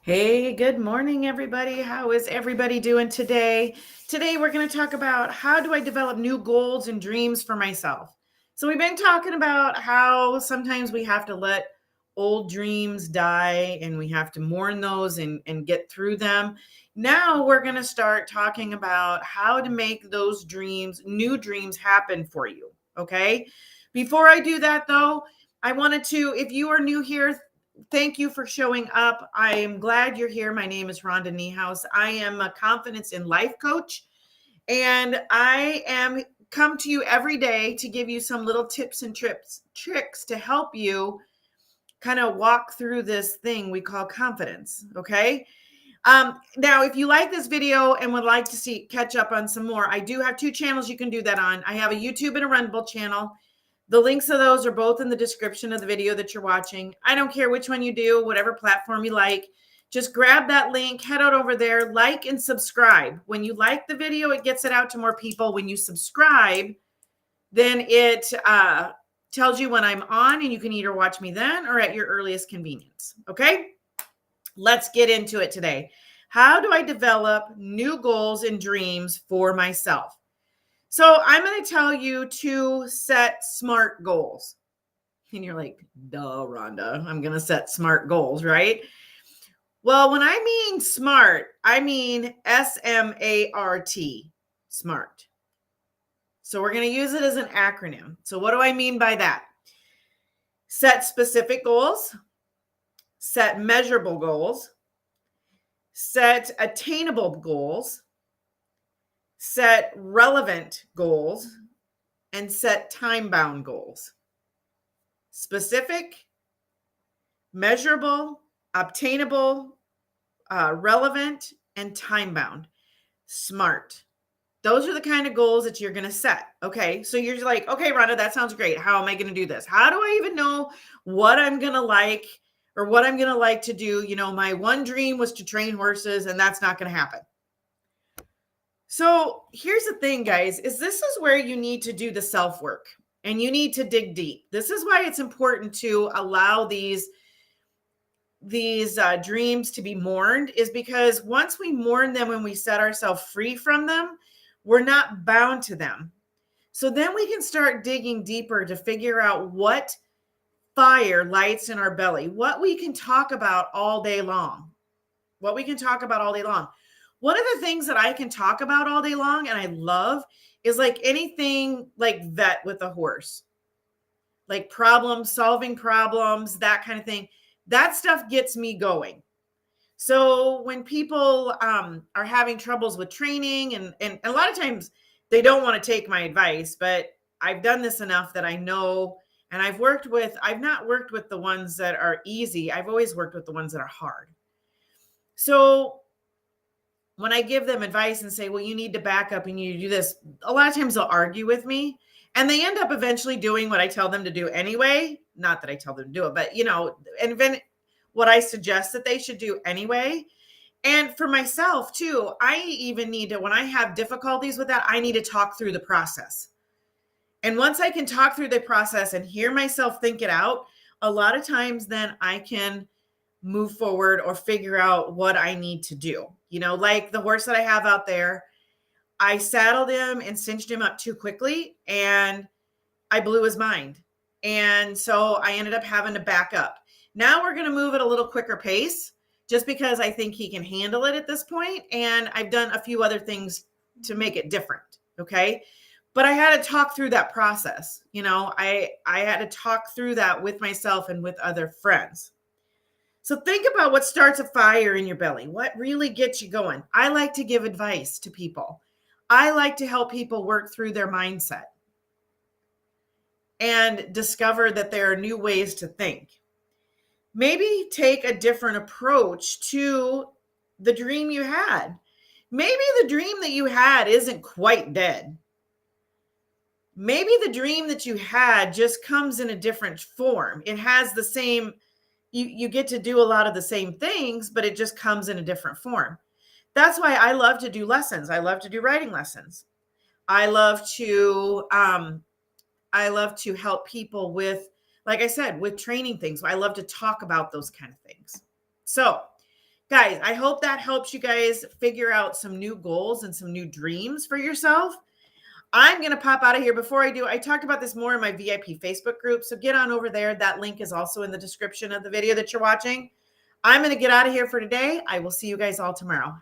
Hey, good morning, everybody. How is everybody doing today? Today, we're going to talk about how do I develop new goals and dreams for myself. So, we've been talking about how sometimes we have to let old dreams die and we have to mourn those and get through them. Now, we're going to start talking about how to make those dreams, new dreams, happen for you. Okay. Before I do that, though, I wanted to, if you are new here, thank you for showing up. I am glad you're here. My name is Rhonda Niehaus. I am a confidence in life coach, and I am come to you every day to give you some little tips and tricks to help you kind of walk through this thing we call confidence. Okay. Now, if you like this video and would like to see catch up on some more, I do have two channels you can do that on. I have a YouTube and a Rumble channel. The links of those are both in the description of the video that you're watching. I don't care which one you do, whatever platform you like. Just grab that link, head out over there, like and subscribe. When you like the video, it gets it out to more people. When you subscribe, then it tells you when I'm on, and you can either watch me then or at your earliest convenience. Okay? Let's get into it today. How do I develop new goals and dreams for myself? So I'm going to tell you to set SMART goals. And you're like, duh, Rhonda, I'm going to set SMART goals, right? Well, when I mean SMART, I mean SMART, SMART. So we're going to use it as an acronym. So what do I mean by that? Set specific goals, set measurable goals, set attainable goals, set relevant goals, and set time-bound goals. Specific, measurable, obtainable, relevant, and time-bound. SMART. Those are the kind of goals that you're going to set. Okay. So you're like, okay, Rhonda, that sounds great. How am I going to do this? How do I even know what I'm going to like or what I'm going to like to do? You know, my one dream was to train horses, and that's not going to happen. So here's the thing, guys, is this is where you need to do the self-work and you need to dig deep. This is why it's important to allow these dreams to be mourned, is because once we mourn them and we set ourselves free from them, we're not bound to them. So then we can start digging deeper to figure out what fire lights in our belly, what we can talk about all day long, what we can talk about all day long. One of the things that I can talk about all day long and I love is like anything like vet with a horse, like solving problems, that kind of thing. That stuff gets me going. So when people are having troubles with training, and a lot of times they don't want to take my advice, but I've done this enough that I know, and I've not worked with the ones that are easy. I've always worked with the ones that are hard. So when I give them advice and say, well, you need to back up and you need to do this, a lot of times they'll argue with me and they end up eventually doing what I tell them to do anyway. Not that I tell them to do it, but and then what I suggest that they should do anyway. And for myself too, I even need to, when I have difficulties with that, I need to talk through the process. And once I can talk through the process and hear myself think it out, a lot of times then I can move forward or figure out what I need to do. Like the horse that I have out there, I saddled him and cinched him up too quickly and I blew his mind. And so I ended up having to back up. Now we're going to move at a little quicker pace just because I think he can handle it at this point. And I've done a few other things to make it different. Okay. But I had to talk through that process. I had to talk through that with myself and with other friends. So think about what starts a fire in your belly. What really gets you going? I like to give advice to people. I like to help people work through their mindset and discover that there are new ways to think. Maybe take a different approach to the dream you had. Maybe the dream that you had isn't quite dead. Maybe the dream that you had just comes in a different form. It has the same, you get to do a lot of the same things, but it just comes in a different form. That's why I love to do lessons. I love to do writing lessons. I love to help people with, like I said, with training things. I love to talk about those kind of things. So Guys, I hope that helps you guys figure out some new goals and some new dreams for yourself. I'm going to pop out of here. Before I do, I talked about this more in my VIP Facebook group. So get on over there. That link is also in the description of the video that you're watching. I'm going to get out of here for today. I will see you guys all tomorrow.